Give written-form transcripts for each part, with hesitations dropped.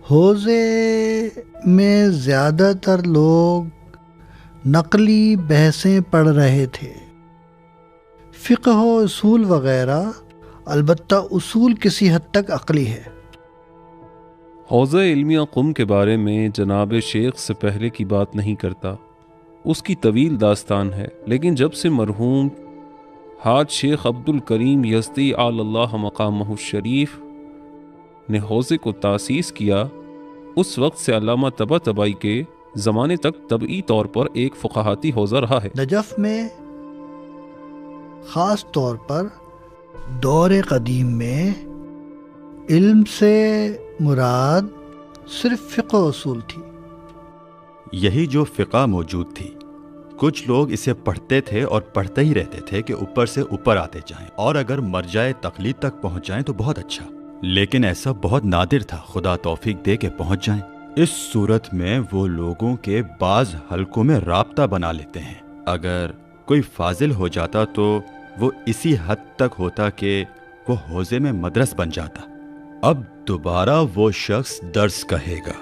حوزے میں زیادہ تر لوگ نقلی بحثیں پڑھ رہے تھے، فقہ و اصول وغیرہ، البتہ اصول کسی حد تک عقلی ہے۔ حوزہ علمیہ قم کے بارے میں جناب شیخ سے پہلے کی بات نہیں کرتا، اس کی طویل داستان ہے، لیکن جب سے مرحوم حاج شیخ عبد الکریم یزدی علی اللہ مقامہ الشریف نے حوزے کو تاسیس کیا، اس وقت سے علامہ طباطبائی کے زمانے تک طبعی طور پر ایک فقہاتی حوزہ رہا ہے۔ نجف میں خاص طور پر دور قدیم میں علم سے مراد صرف فقہ و اصول تھی، یہی جو فقہ موجود تھی۔ کچھ لوگ اسے پڑھتے تھے اور پڑھتے ہی رہتے تھے کہ اوپر سے اوپر آتے جائیں، اور اگر مرجع تقلید تک پہنچ جائیں تو بہت اچھا، لیکن ایسا بہت نادر تھا، خدا توفیق دے کہ پہنچ جائیں۔ اس صورت میں وہ لوگوں کے بعض حلقوں میں رابطہ بنا لیتے ہیں، اگر کوئی فاضل ہو جاتا تو وہ اسی حد تک ہوتا کہ وہ حوزے میں مدرس بن جاتا۔ اب دوبارہ وہ شخص درس کہے گا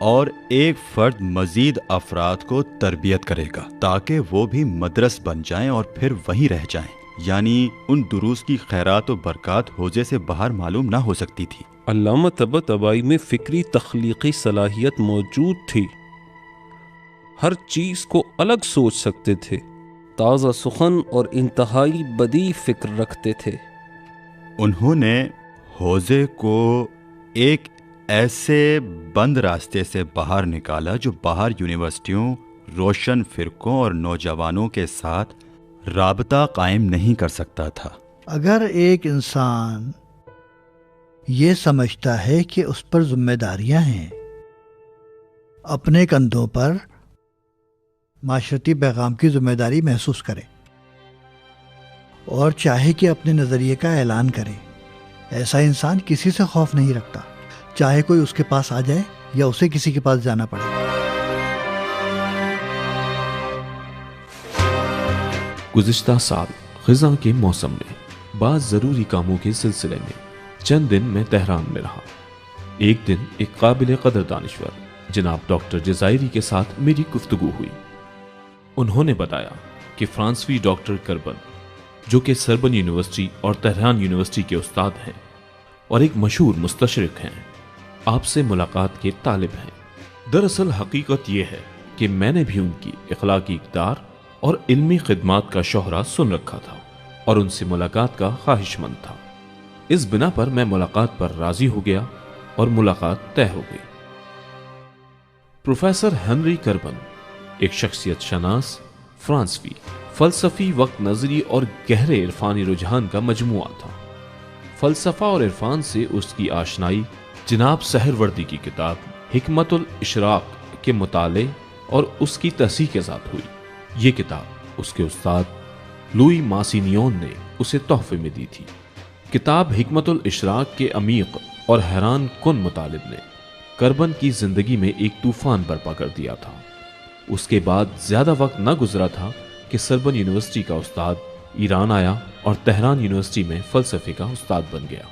اور ایک فرد مزید افراد کو تربیت کرے گا تاکہ وہ بھی مدرس بن جائیں اور پھر وہیں رہ جائیں، یعنی ان دروس کی خیرات و برکات حوزے سے باہر معلوم نہ ہو سکتی تھی۔ علامہ طباطبائی میں فکری تخلیقی صلاحیت موجود تھی، ہر چیز کو الگ سوچ سکتے تھے، تازہ سخن اور انتہائی بدیع فکر رکھتے تھے۔ انہوں نے حوزے کو ایک ایسے بند راستے سے باہر نکالا جو باہر یونیورسٹیوں، روشن فرقوں اور نوجوانوں کے ساتھ رابطہ قائم نہیں کر سکتا تھا۔ اگر ایک انسان یہ سمجھتا ہے کہ اس پر ذمہ داریاں ہیں، اپنے کندھوں پر معاشرتی پیغام کی ذمہ داری محسوس کرے اور چاہے کہ اپنے نظریے کا اعلان کرے، ایسا انسان کسی سے خوف نہیں رکھتا، چاہے کوئی اس کے پاس آ جائے یا اسے کسی کے پاس جانا پڑے۔ گزشتہ سال خزاں کے موسم میں بعض ضروری کاموں کے سلسلے میں چند دن میں تہران میں رہا۔ ایک دن ایک قابل قدر دانشور جناب ڈاکٹر جزائری کے ساتھ میری گفتگو ہوئی۔ انہوں نے بتایا کہ فرانسوی ڈاکٹر کربن، جو کہ سربن یونیورسٹی اور تہران یونیورسٹی کے استاد ہیں اور ایک مشہور مستشرق ہیں، آپ سے ملاقات کے طالب ہیں۔ دراصل حقیقت یہ ہے کہ میں نے بھی ان کی اخلاقی اقدار اور علمی خدمات کا شہرہ سن رکھا تھا اور ان سے ملاقات کا خواہش مند تھا۔ اس بنا پر میں ملاقات پر راضی ہو گیا اور ملاقات طے ہو گئی۔ پروفیسر ہنری کربن ایک شخصیت شناس، فرانسوی، فلسفی وقت نظری اور گہرے عرفانی رجحان کا مجموعہ تھا۔ فلسفہ اور عرفان سے اس کی آشنائی جناب سہروردی کی کتاب حکمت الاشراق کے مطالعے اور اس کی تصحیح کے ساتھ ہوئی۔ یہ کتاب اس کے استاد لوئی ماسینیون نے اسے تحفے میں دی تھی۔ کتاب حکمت الاشراق کے عمیق اور حیران کن مطالب نے کربن کی زندگی میں ایک طوفان برپا کر دیا تھا۔ اس کے بعد زیادہ وقت نہ گزرا تھا کہ سربن یونیورسٹی کا استاد ایران آیا اور تہران یونیورسٹی میں فلسفے کا استاد بن گیا۔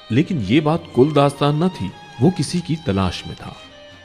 لیکن یہ بات کل داستان نہ تھی، وہ کسی کی تلاش میں تھا۔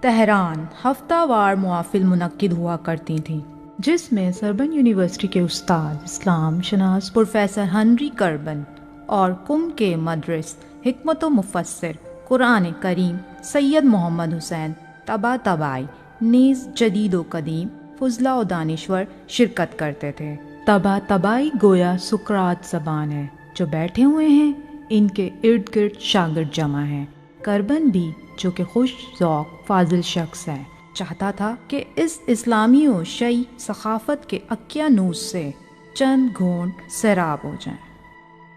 تہران ہفتہ وار محافل منعقد ہوا کرتی تھیں، جس میں سربن یونیورسٹی کے استاد اسلام شناس پروفیسر ہنری کربن اور کم کے مدرس حکمت و مفسر قرآن کریم سید محمد حسین طباطبائی نیز جدید و قدیم فضلہ و دانشور شرکت کرتے تھے۔ طباطبائی گویا سقراط زبان ہے، جو بیٹھے ہوئے ہیں ان کے ارد گرد شاگرد جمع ہیں۔ کربن بھی، جو کہ خوش ذوق فاضل شخص ہے، چاہتا تھا کہ اس اسلامی و شیعی ثقافت کے اقیانوس سے چند گھونٹ سیراب ہو جائیں۔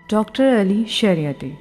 ڈاکٹر علی شریعتی۔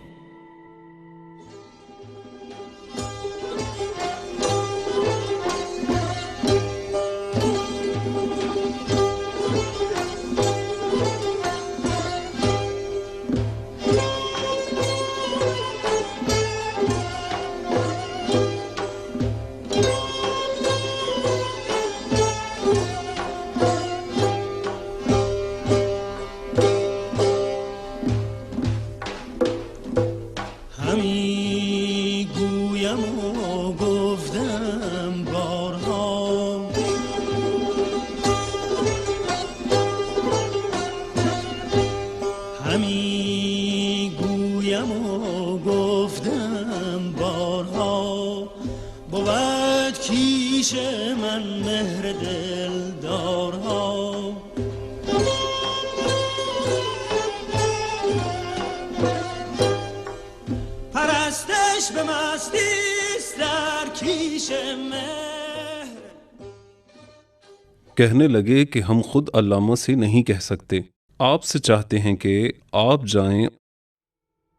کہنے لگے کہ ہم خود علامہ سے نہیں کہہ سکتے، آپ سے چاہتے ہیں کہ آپ جائیں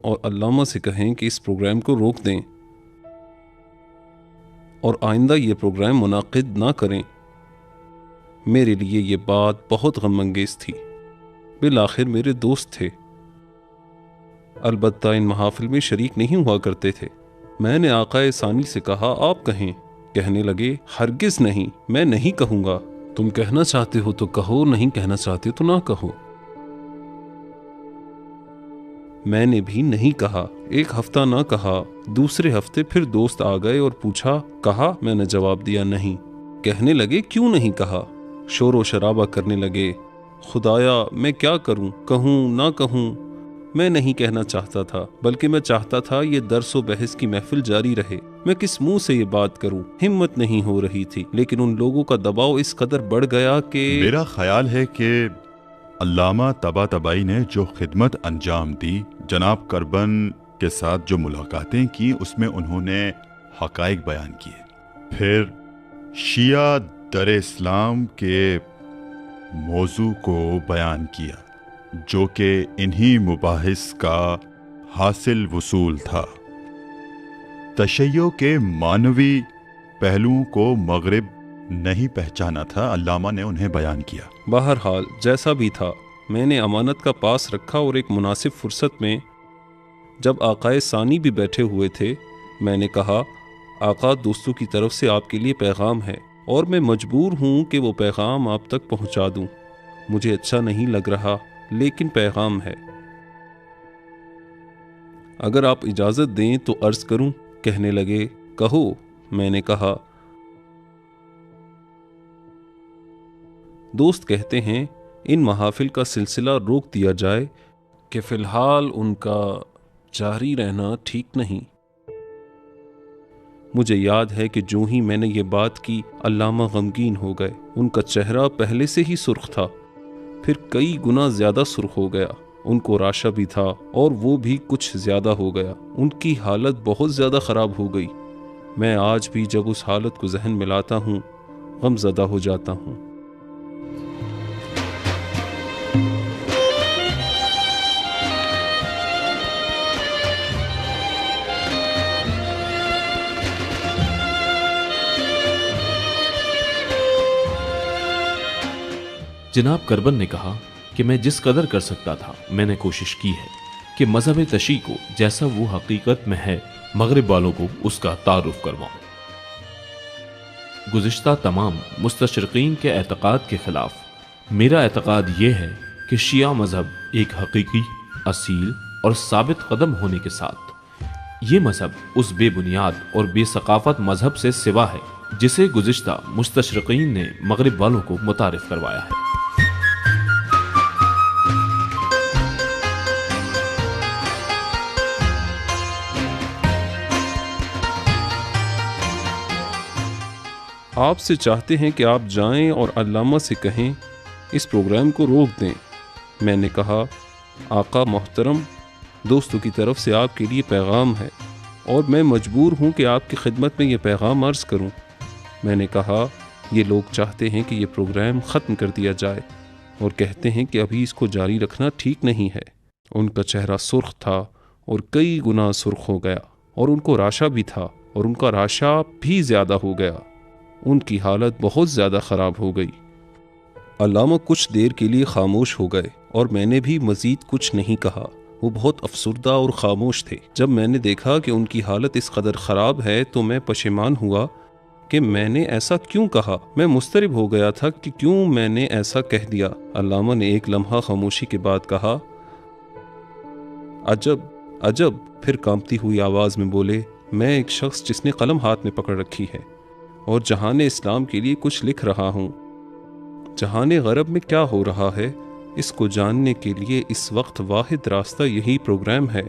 اور علامہ سے کہیں کہ اس پروگرام کو روک دیں اور آئندہ یہ پروگرام منعقد نہ کریں۔ میرے لیے یہ بات بہت غم انگیز تھی۔ بالآخر میرے دوست تھے، البتہ ان محافل میں شریک نہیں ہوا کرتے تھے۔ میں نے آقا ثانی سے کہا آپ کہیں۔ کہنے لگے ہرگز نہیں، میں نہیں کہوں گا۔ تم کہنا چاہتے ہو تو کہو، نہیں کہنا چاہتے تو نہ کہو۔ میں نے بھی نہیں کہا۔ ایک ہفتہ نہ کہا، دوسرے ہفتے پھر دوست آ گئے اور پوچھا، کہا؟ میں نے جواب دیا نہیں۔ کہنے لگے کیوں نہیں کہا؟ شور و شرابہ کرنے لگے۔ خدایا میں کیا کروں، کہوں نہ کہوں؟ میں نہیں کہنا چاہتا تھا، بلکہ میں چاہتا تھا یہ درس و بحث کی محفل جاری رہے۔ میں کس منہ سے یہ بات کروں؟ ہمت نہیں ہو رہی تھی، لیکن ان لوگوں کا دباؤ اس قدر بڑھ گیا کہ میرا خیال ہے کہ علامہ طباطبائی نے جو خدمت انجام دی، جناب کربن کے ساتھ جو ملاقاتیں کی، اس میں انہوں نے حقائق بیان کیے، پھر شیعہ در اسلام کے موضوع کو بیان کیا جو کہ انہی مباحث کا حاصل وصول تھا۔ تشیع کے معنوی پہلوؤں کو مغرب نہیں پہچانا تھا، علامہ نے انہیں بیان کیا۔ بہرحال جیسا بھی تھا، میں نے امانت کا پاس رکھا اور ایک مناسب فرصت میں جب آقا ثانی بھی بیٹھے ہوئے تھے، میں نے کہا، آقا دوستوں کی طرف سے آپ کے لیے پیغام ہے اور میں مجبور ہوں کہ وہ پیغام آپ تک پہنچا دوں۔ مجھے اچھا نہیں لگ رہا، لیکن پیغام ہے۔ اگر آپ اجازت دیں تو عرض کروں؟ کہنے لگے کہو۔ میں نے کہا، دوست کہتے ہیں ان محافل کا سلسلہ روک دیا جائے کہ فی الحال ان کا جاری رہنا ٹھیک نہیں۔ مجھے یاد ہے کہ جو ہی میں نے یہ بات کی، علامہ غمگین ہو گئے۔ ان کا چہرہ پہلے سے ہی سرخ تھا، پھر کئی گنا زیادہ سرخ ہو گیا۔ ان کو راشا بھی تھا اور وہ بھی کچھ زیادہ ہو گیا۔ ان کی حالت بہت زیادہ خراب ہو گئی۔ میں آج بھی جب اس حالت کو ذہن میں لاتا ہوں، غم زدہ ہو جاتا ہوں۔ جناب کربن نے کہا کہ میں جس قدر کر سکتا تھا میں نے کوشش کی ہے کہ مذہب تشیع کو جیسا وہ حقیقت میں ہے مغرب والوں کو اس کا تعارف کرواؤں۔ گزشتہ تمام مستشرقین کے اعتقاد کے خلاف میرا اعتقاد یہ ہے کہ شیعہ مذہب ایک حقیقی، اصیل اور ثابت قدم ہونے کے ساتھ یہ مذہب اس بے بنیاد اور بے ثقافت مذہب سے سوا ہے جسے گزشتہ مستشرقین نے مغرب والوں کو متعارف کروایا ہے۔ آپ سے چاہتے ہیں کہ آپ جائیں اور علامہ سے کہیں اس پروگرام کو روک دیں۔ میں نے کہا آقا محترم، دوستوں کی طرف سے آپ کے لیے پیغام ہے اور میں مجبور ہوں کہ آپ کی خدمت میں یہ پیغام عرض کروں۔ میں نے کہا یہ لوگ چاہتے ہیں کہ یہ پروگرام ختم کر دیا جائے اور کہتے ہیں کہ ابھی اس کو جاری رکھنا ٹھیک نہیں ہے۔ ان کا چہرہ سرخ تھا اور کئی گنا سرخ ہو گیا، اور ان کو راشا بھی تھا اور ان کا راشا بھی زیادہ ہو گیا۔ ان کی حالت بہت زیادہ خراب ہو گئی۔ علامہ کچھ دیر کے لیے خاموش ہو گئے اور میں نے بھی مزید کچھ نہیں کہا۔ وہ بہت افسردہ اور خاموش تھے۔ جب میں نے دیکھا کہ ان کی حالت اس قدر خراب ہے تو میں پشیمان ہوا کہ میں نے ایسا کیوں کہا۔ میں مضطرب ہو گیا تھا کہ کیوں میں نے ایسا کہہ دیا۔ علامہ نے ایک لمحہ خاموشی کے بعد کہا عجب عجب، پھر کانپتی ہوئی آواز میں بولے میں ایک شخص جس نے قلم ہاتھ میں پکڑ رکھی ہے اور جہان اسلام کے لیے کچھ لکھ رہا ہوں۔ جہان غرب میں کیا ہو رہا ہے اس کو جاننے کے لیے اس وقت واحد راستہ یہی پروگرام ہے،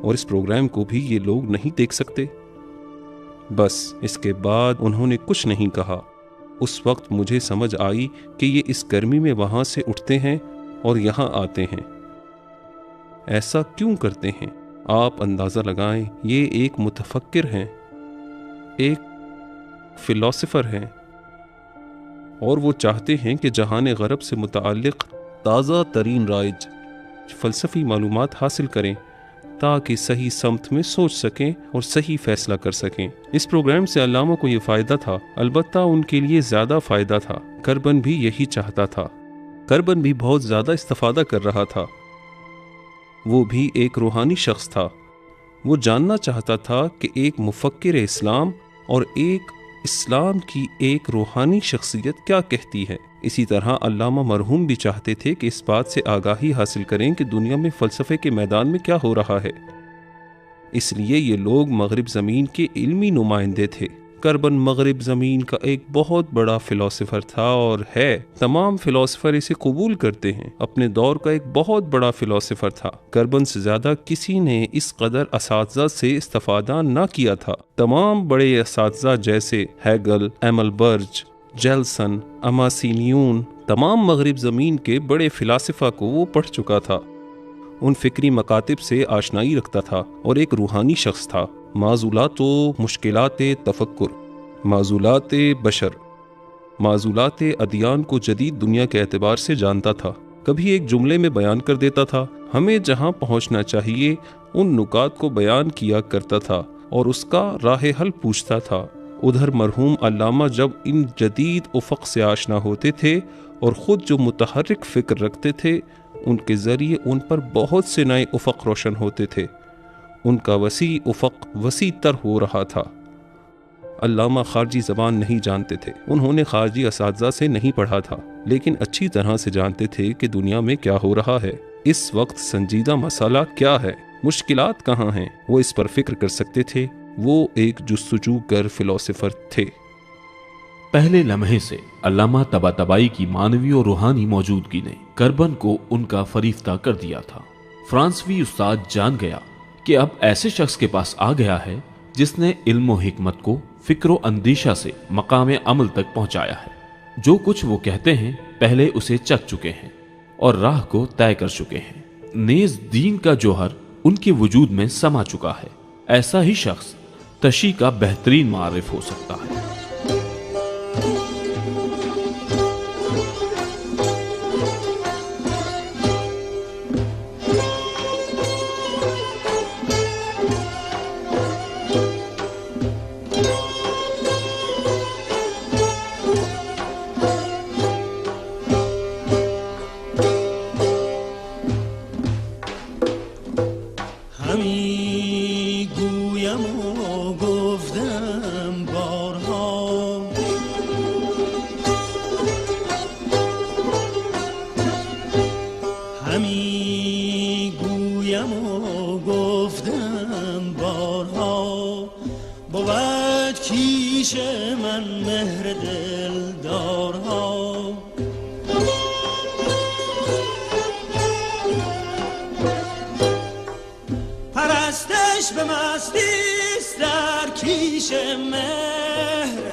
اور اس پروگرام کو بھی یہ لوگ نہیں دیکھ سکتے۔ بس اس کے بعد انہوں نے کچھ نہیں کہا۔ اس وقت مجھے سمجھ آئی کہ یہ اس گرمی میں وہاں سے اٹھتے ہیں اور یہاں آتے ہیں۔ ایسا کیوں کرتے ہیں؟ آپ اندازہ لگائیں، یہ ایک متفکر ہیں، ایک فلاسفر ہیں، اور وہ چاہتے ہیں کہ جہان غرب سے متعلق تازہ ترین رائج فلسفی معلومات حاصل کریں تاکہ صحیح سمت میں سوچ سکیں اور صحیح فیصلہ کر سکیں۔ اس پروگرام سے علامہ کو یہ فائدہ تھا، البتہ ان کے لیے زیادہ فائدہ تھا۔ کربن بھی یہی چاہتا تھا۔ کربن بھی بہت زیادہ استفادہ کر رہا تھا۔ وہ بھی ایک روحانی شخص تھا۔ وہ جاننا چاہتا تھا کہ ایک مفکر اسلام اور ایک اسلام کی ایک روحانی شخصیت کیا کہتی ہے۔ اسی طرح علامہ مرحوم بھی چاہتے تھے کہ اس بات سے آگاہی حاصل کریں کہ دنیا میں فلسفے کے میدان میں کیا ہو رہا ہے۔ اس لیے یہ لوگ مغرب زمین کے علمی نمائندے تھے۔ کربن مغرب زمین کا ایک بہت بڑا فلاسفر تھا اور ہے، تمام فلاسفر اسے قبول کرتے ہیں، اپنے دور کا ایک بہت بڑا فلاسفر تھا۔ کربن سے زیادہ کسی نے اس قدر اساتذہ سے استفادہ نہ کیا تھا۔ تمام بڑے اساتذہ جیسے ہیگل، ایمل برج، جیلسن، اماسینیون، تمام مغرب زمین کے بڑے فلاسفہ کو وہ پڑھ چکا تھا، ان فکری مکاتب سے آشنائی رکھتا تھا اور ایک روحانی شخص تھا۔ معضولات و مشکلات تفکر، معضولات بشر، معضولات ادیان کو جدید دنیا کے اعتبار سے جانتا تھا۔ کبھی ایک جملے میں بیان کر دیتا تھا، ہمیں جہاں پہنچنا چاہیے ان نکات کو بیان کیا کرتا تھا اور اس کا راہ حل پوچھتا تھا۔ ادھر مرحوم علامہ جب ان جدید افق سے آشنا ہوتے تھے اور خود جو متحرک فکر رکھتے تھے، ان کے ذریعے ان پر بہت سے نئے افق روشن ہوتے تھے۔ ان کا وسیع افق وسیع تر ہو رہا تھا۔ علامہ خارجی زبان نہیں جانتے تھے، انہوں نے خارجی اساتذہ سے نہیں پڑھا تھا، لیکن اچھی طرح سے جانتے تھے کہ دنیا میں کیا ہو رہا ہے، اس وقت سنجیدہ مسئلہ کیا ہے، مشکلات کہاں ہیں۔ وہ اس پر فکر کر سکتے تھے۔ وہ ایک جستجو گر فلاسفر تھے۔ پہلے لمحے سے علامہ طباطبائی کی معنوی اور روحانی موجودگی نے کربن کو ان کا فریفتہ کر دیا تھا۔ فرانسوی استاد جان گیا کہ اب ایسے شخص کے پاس آ گیا ہے جس نے علم و حکمت کو فکر و اندیشہ سے مقام عمل تک پہنچایا ہے۔ جو کچھ وہ کہتے ہیں پہلے اسے چکھ چکے ہیں اور راہ کو طے کر چکے ہیں۔ نیز دین کا جوہر ان کے وجود میں سما چکا ہے۔ ایسا ہی شخص تشیع کا بہترین معرف ہو سکتا ہے۔ همی گویم و گفتم بارها مهر دلدارها. پرستش به مستیست در کیش مهر،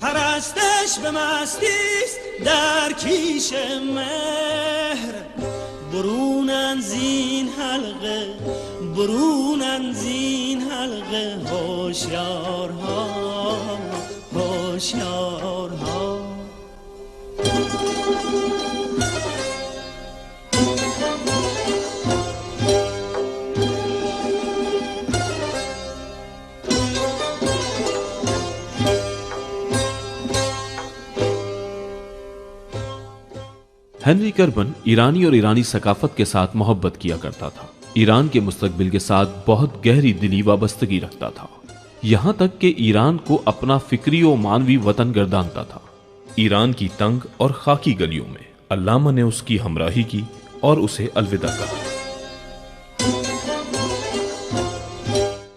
پرستش به مستیست در کیش مهر. برونن زین حلقه، برونن زین حلقه، هوشیارها، هوشیارها. ہنری کربن ایرانی اور ایرانی ثقافت کے ساتھ محبت کیا کرتا تھا، ایران کے مستقبل کے ساتھ بہت گہری دلی وابستگی رکھتا تھا، یہاں تک کہ ایران کو اپنا فکری و معنوی وطن گردانتا تھا۔ ایران کی تنگ اور خاکی گلیوں میں علامہ نے اس کی ہمراہی کی اور اسے الوداع کہا۔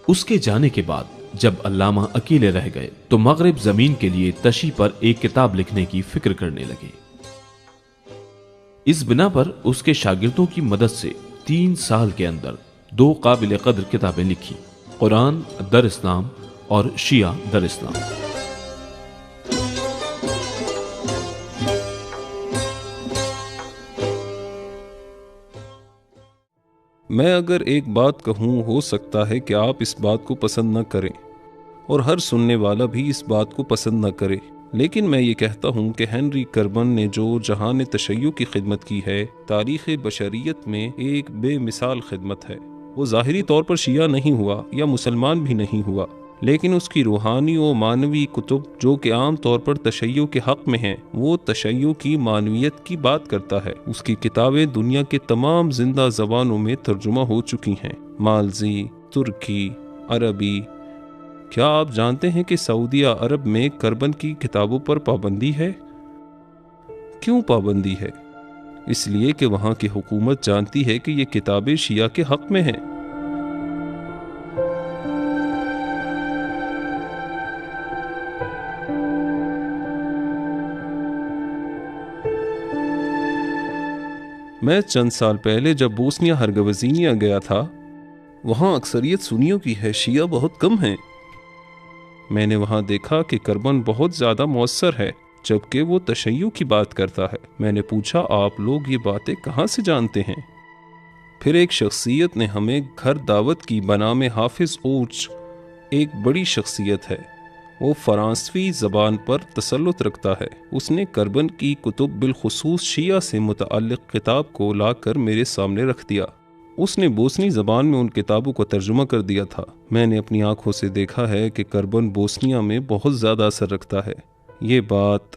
اس کے جانے کے بعد جب علامہ اکیلے رہ گئے تو مغرب زمین کے لیے تشیع پر ایک کتاب لکھنے کی فکر کرنے لگے۔ اس بنا پر اس کے شاگردوں کی مدد سے 3 سال کے اندر 2 قابل قدر کتابیں لکھی، قرآن در اسلام اور شیعہ در اسلام۔ میں اگر ایک بات کہوں، ہو سکتا ہے کہ آپ اس بات کو پسند نہ کریں اور ہر سننے والا بھی اس بات کو پسند نہ کرے، لیکن میں یہ کہتا ہوں کہ ہنری کربن نے جو جہان تشیع کی خدمت کی ہے، تاریخ بشریت میں ایک بے مثال خدمت ہے۔ وہ ظاہری طور پر شیعہ نہیں ہوا یا مسلمان بھی نہیں ہوا، لیکن اس کی روحانی و معنوی کتب جو کہ عام طور پر تشیع کے حق میں ہیں، وہ تشیع کی معنویت کی بات کرتا ہے۔ اس کی کتابیں دنیا کے تمام زندہ زبانوں میں ترجمہ ہو چکی ہیں، مالزی، ترکی، عربی۔ کیا آپ جانتے ہیں کہ سعودیہ عرب میں کربن کی کتابوں پر پابندی ہے؟ کیوں پابندی ہے؟ اس لیے کہ وہاں کی حکومت جانتی ہے کہ یہ کتابیں شیعہ کے حق میں ہیں۔ میں چند سال پہلے جب بوسنیا ہرگوزینیا گیا تھا، وہاں اکثریت سنیوں کی ہے، شیعہ بہت کم ہیں۔ میں نے وہاں دیکھا کہ کربن بہت زیادہ مؤثر ہے، جبکہ وہ تشیع کی بات کرتا ہے۔ میں نے پوچھا، آپ لوگ یہ باتیں کہاں سے جانتے ہیں؟ پھر ایک شخصیت نے ہمیں گھر دعوت کی بنام حافظ اوچ، ایک بڑی شخصیت ہے، وہ فرانسوی زبان پر تسلط رکھتا ہے۔ اس نے کربن کی کتب بالخصوص شیعہ سے متعلق کتاب کو لا کر میرے سامنے رکھ دیا۔ اس نے بوسنی زبان میں ان کتابوں کو ترجمہ کر دیا تھا۔ میں نے اپنی آنکھوں سے دیکھا ہے کہ کربن بوسنیا میں بہت زیادہ اثر رکھتا ہے۔ یہ بات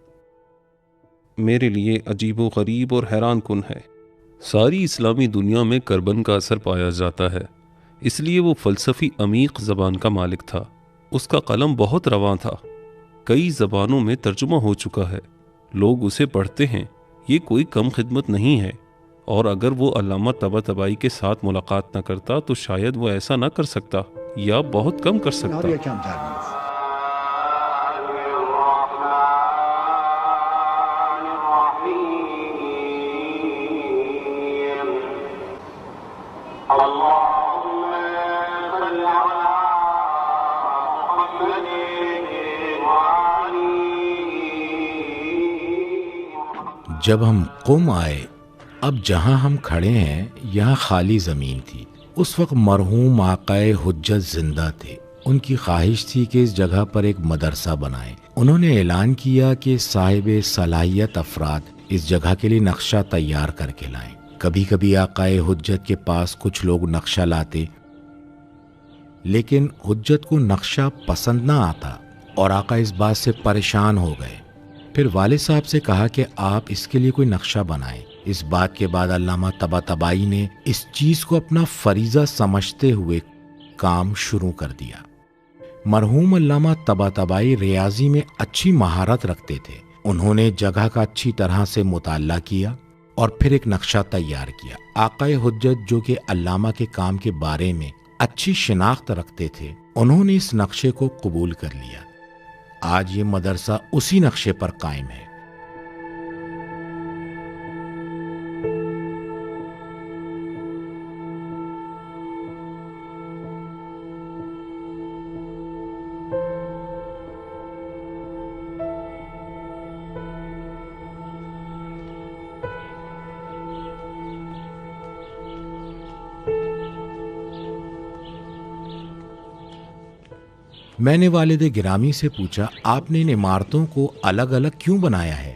میرے لیے عجیب و غریب اور حیران کن ہے۔ ساری اسلامی دنیا میں کربن کا اثر پایا جاتا ہے، اس لیے وہ فلسفی عمیق زبان کا مالک تھا۔ اس کا قلم بہت رواں تھا، کئی زبانوں میں ترجمہ ہو چکا ہے، لوگ اسے پڑھتے ہیں۔ یہ کوئی کم خدمت نہیں ہے، اور اگر وہ علامہ طباطبائی کے ساتھ ملاقات نہ کرتا تو شاید وہ ایسا نہ کر سکتا یا بہت کم کر سکتا۔ جب ہم قم آئے، اب جہاں ہم کھڑے ہیں یہاں خالی زمین تھی۔ اس وقت مرحوم آقائے حجت زندہ تھے۔ ان کی خواہش تھی کہ اس جگہ پر ایک مدرسہ بنائیں۔ انہوں نے اعلان کیا کہ صاحب صلاحیت افراد اس جگہ کے لیے نقشہ تیار کر کے لائیں۔ کبھی کبھی آقائے حجت کے پاس کچھ لوگ نقشہ لاتے، لیکن حجت کو نقشہ پسند نہ آتا اور آقا اس بات سے پریشان ہو گئے۔ پھر والد صاحب سے کہا کہ آپ اس کے لیے کوئی نقشہ بنائیں۔ اس بات کے بعد علامہ طباطبائی نے اس چیز کو اپنا فریضہ سمجھتے ہوئے کام شروع کر دیا۔ مرحوم علامہ طباطبائی ریاضی میں اچھی مہارت رکھتے تھے۔ انہوں نے جگہ کا اچھی طرح سے مطالعہ کیا اور پھر ایک نقشہ تیار کیا۔ آقائے حجت جو کہ علامہ کے کام کے بارے میں اچھی شناخت رکھتے تھے، انہوں نے اس نقشے کو قبول کر لیا۔ آج یہ مدرسہ اسی نقشے پر قائم ہے۔ میں نے والد گرامی سے پوچھا، آپ نے ان عمارتوں کو الگ الگ کیوں بنایا ہے؟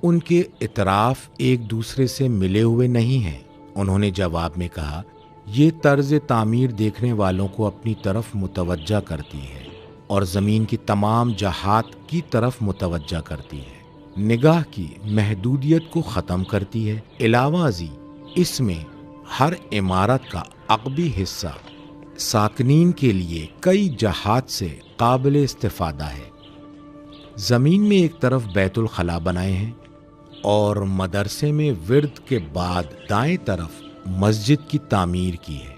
ان کے اطراف ایک دوسرے سے ملے ہوئے نہیں ہیں۔ انہوں نے جواب میں کہا، یہ طرز تعمیر دیکھنے والوں کو اپنی طرف متوجہ کرتی ہے اور زمین کی تمام جہات کی طرف متوجہ کرتی ہے، نگاہ کی محدودیت کو ختم کرتی ہے۔ علاوہ ازیں اس میں ہر عمارت کا عقبی حصہ ساکنین کے لیے کئی جہات سے قابل استفادہ ہے۔ زمین میں ایک طرف بیت الخلا بنائے ہیں اور مدرسے میں ورد کے بعد دائیں طرف مسجد کی تعمیر کی ہے۔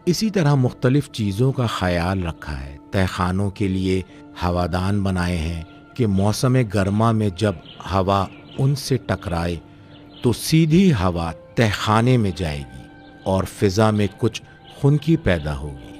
اسی طرح مختلف چیزوں کا خیال رکھا ہے۔ تہہ خانوں کے لیے ہوادان بنائے ہیں کہ موسم گرما میں جب ہوا ان سے ٹکرائے تو سیدھی ہوا تہہ خانے میں جائے گی اور فضا میں کچھ خنکی پیدا ہوگی۔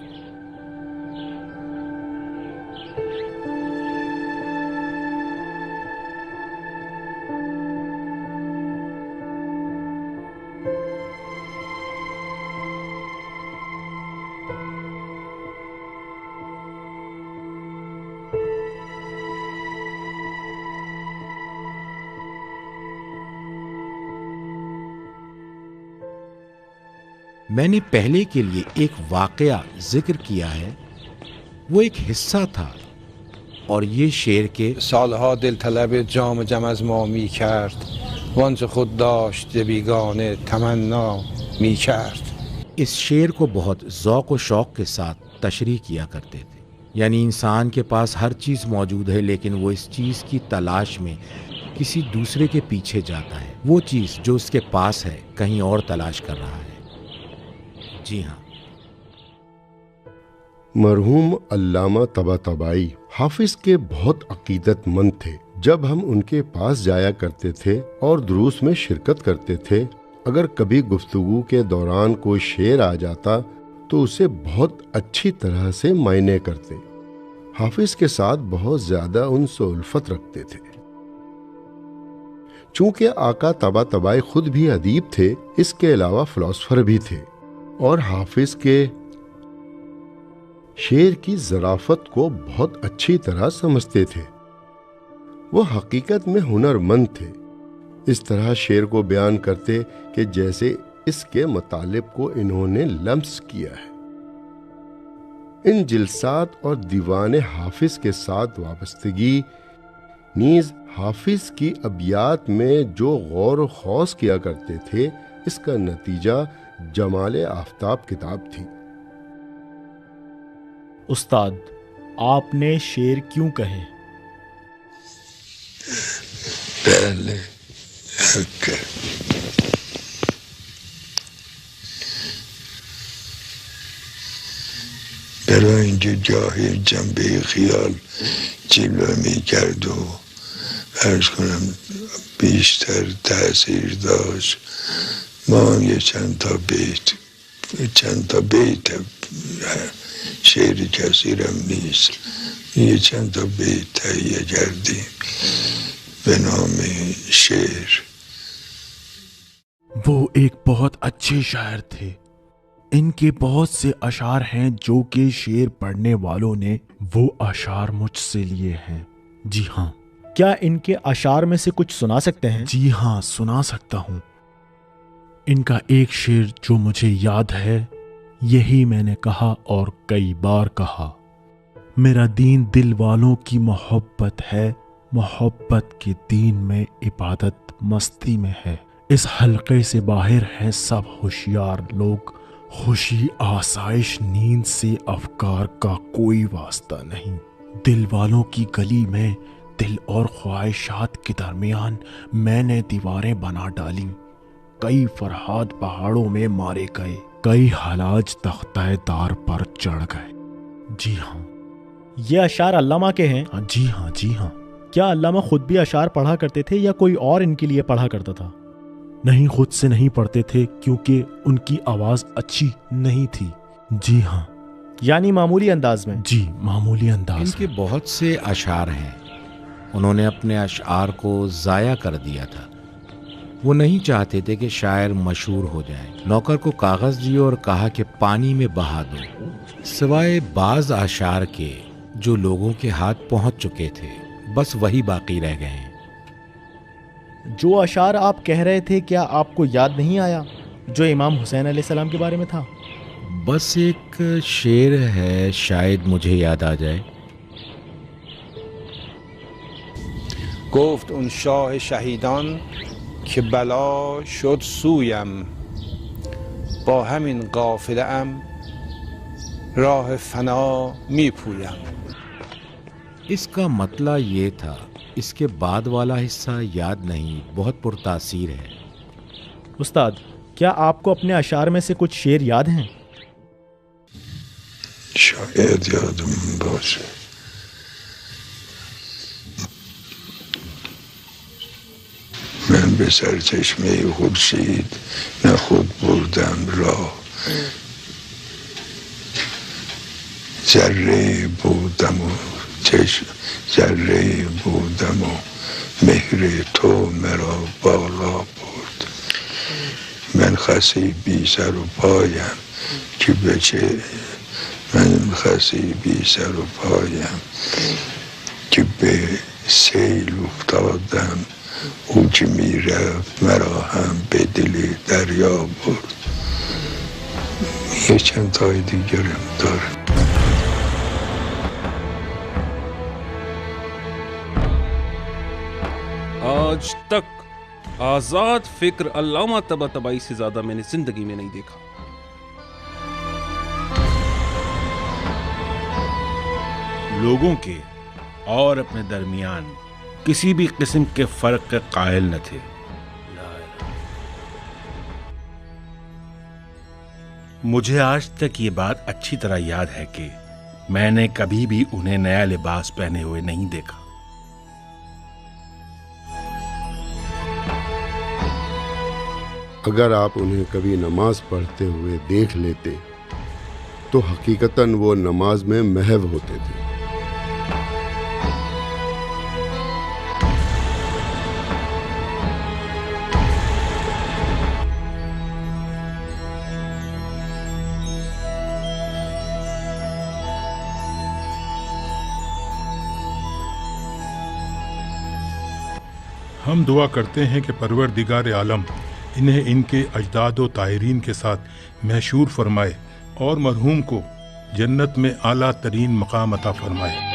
میں نے پہلے کے لیے ایک واقعہ ذکر کیا ہے، وہ ایک حصہ تھا اور یہ شعر کے سالها دلطلب جام جم از ما می کرد وانچه خود داشت بیگانه تمنا می کرد۔ اس شعر کو بہت ذوق و شوق کے ساتھ تشریح کیا کرتے تھے، یعنی انسان کے پاس ہر چیز موجود ہے لیکن وہ اس چیز کی تلاش میں کسی دوسرے کے پیچھے جاتا ہے۔ وہ چیز جو اس کے پاس ہے کہیں اور تلاش کر رہا ہے۔ جی ہاں، مرحوم علامہ طباطبائی حافظ کے بہت عقیدت مند تھے۔ جب ہم ان کے پاس جایا کرتے تھے اور دروس میں شرکت کرتے تھے، اگر کبھی گفتگو کے دوران کوئی شعر آ جاتا تو اسے بہت اچھی طرح سے معنی کرتے۔ حافظ کے ساتھ بہت زیادہ انس و الفت رکھتے تھے۔ چونکہ آقا طباطبائی خود بھی ادیب تھے، اس کے علاوہ فلاسفر بھی تھے اور حافظ کے شعر کی ظرافت کو بہت اچھی طرح سمجھتے تھے۔ وہ حقیقت میں ہنر مند تھے، اس طرح شعر کو بیان کرتے کہ جیسے اس کے مطالب کو انہوں نے لمس کیا ہے۔ ان جلسات اور دیوان حافظ کے ساتھ وابستگی نیز حافظ کی ابیات میں جو غور و خوض کیا کرتے تھے، اس کا نتیجہ جمال آفتاب کتاب تھی۔ استاد، آپ نے شعر کیوں کہے؟ پہلے برای اینکه گاهی جنبه خیال جلوه می کرد و عرض کنم بیشتر تأثیر داشت، ما هم یه چند تا بیت شعر کثیرم نیست، یه چند تا بیت تهیه کردیم به نام شعر۔ وہ ایک بہت اچھے شاعر تھے، ان کے بہت سے اشعار ہیں جو کہ شعر پڑھنے والوں نے وہ اشعار مجھ سے لیے ہیں۔ جی ہاں۔ کیا ان کے اشعار میں سے کچھ سنا سکتے ہیں؟ جی ہاں، سنا سکتا ہوں۔ ان کا ایک شعر جو مجھے یاد ہے، یہی میں نے کہا اور کئی بار کہا، میرا دین دل والوں کی محبت ہے، محبت کے دین میں عبادت مستی میں ہے، اس حلقے سے باہر ہیں سب ہوشیار لوگ، خوشی آسائش نیند سے افکار کا کوئی واسطہ نہیں، دل والوں کی گلی میں دل اور خواہشات کے درمیان میں نے دیواریں بنا ڈالی، کئی فرہاد پہاڑوں میں مارے گئے، کئی حلاج تختہ دار پر چڑھ گئے۔ جی ہاں، یہ اشعار علامہ کے ہیں؟ جی ہاں، جی ہاں۔ کیا علامہ خود بھی اشعار پڑھا کرتے تھے یا کوئی اور ان کے لیے پڑھا کرتا تھا؟ نہیں، خود سے نہیں پڑھتے تھے کیونکہ ان کی آواز اچھی نہیں تھی۔ جی ہاں، یعنی معمولی انداز میں؟ جی، معمولی انداز ان کے بہت سے اشعار ہیں، انہوں نے اپنے اشعار کو ضائع کر دیا تھا۔ وہ نہیں چاہتے تھے کہ شاعر مشہور ہو جائے۔ نوکر کو کاغذ دیے اور کہا کہ پانی میں بہا دو، سوائے بعض اشعار کے جو لوگوں کے ہاتھ پہنچ چکے تھے، بس وہی باقی رہ گئے ہیں۔ جو اشعار آپ کہہ رہے تھے کیا آپ کو یاد نہیں آیا جو امام حسین علیہ السلام کے بارے میں تھا؟ بس ایک شعر ہے، شاید مجھے یاد آ جائے۔ گفت اون شاه شهیدان که بلا شد سویم، با همین قافله ام راه فنا می پویم۔ اس کا مطلع یہ تھا، اس کے بعد والا حصہ یاد نہیں، بہت پرتاثیر ہے۔ استاد، کیا آپ کو اپنے اشعار میں سے کچھ شعر یاد ہیں؟ شاید یادم باشه. من به سرچشمه خورشید نه خود بردم راه، ذره بودم و ذره بودم و مهر تو مرا بالا برد. من خسی بی سر و پایم که بچه، من خسی بی سر و پایم که به سیل افتادم، او که میرفت مرا هم به دل دریا برد. یه چند تای دیگرم داره. آج تک آزاد فکر علامہ طباطبائی سے زیادہ میں نے زندگی میں نہیں دیکھا۔ لوگوں کے اور اپنے درمیان کسی بھی قسم کے فرق کے قائل نہ تھے۔ مجھے آج تک یہ بات اچھی طرح یاد ہے کہ میں نے کبھی بھی انہیں نیا لباس پہنے ہوئے نہیں دیکھا۔ اگر آپ انہیں کبھی نماز پڑھتے ہوئے دیکھ لیتے تو حقیقتاً وہ نماز میں محو ہوتے تھے۔ ہم دعا کرتے ہیں کہ پروردگار عالم انہیں ان کے اجداد و طاہرین کے ساتھ محشور فرمائے اور مرحوم کو جنت میں اعلیٰ ترین مقام عطا فرمائے۔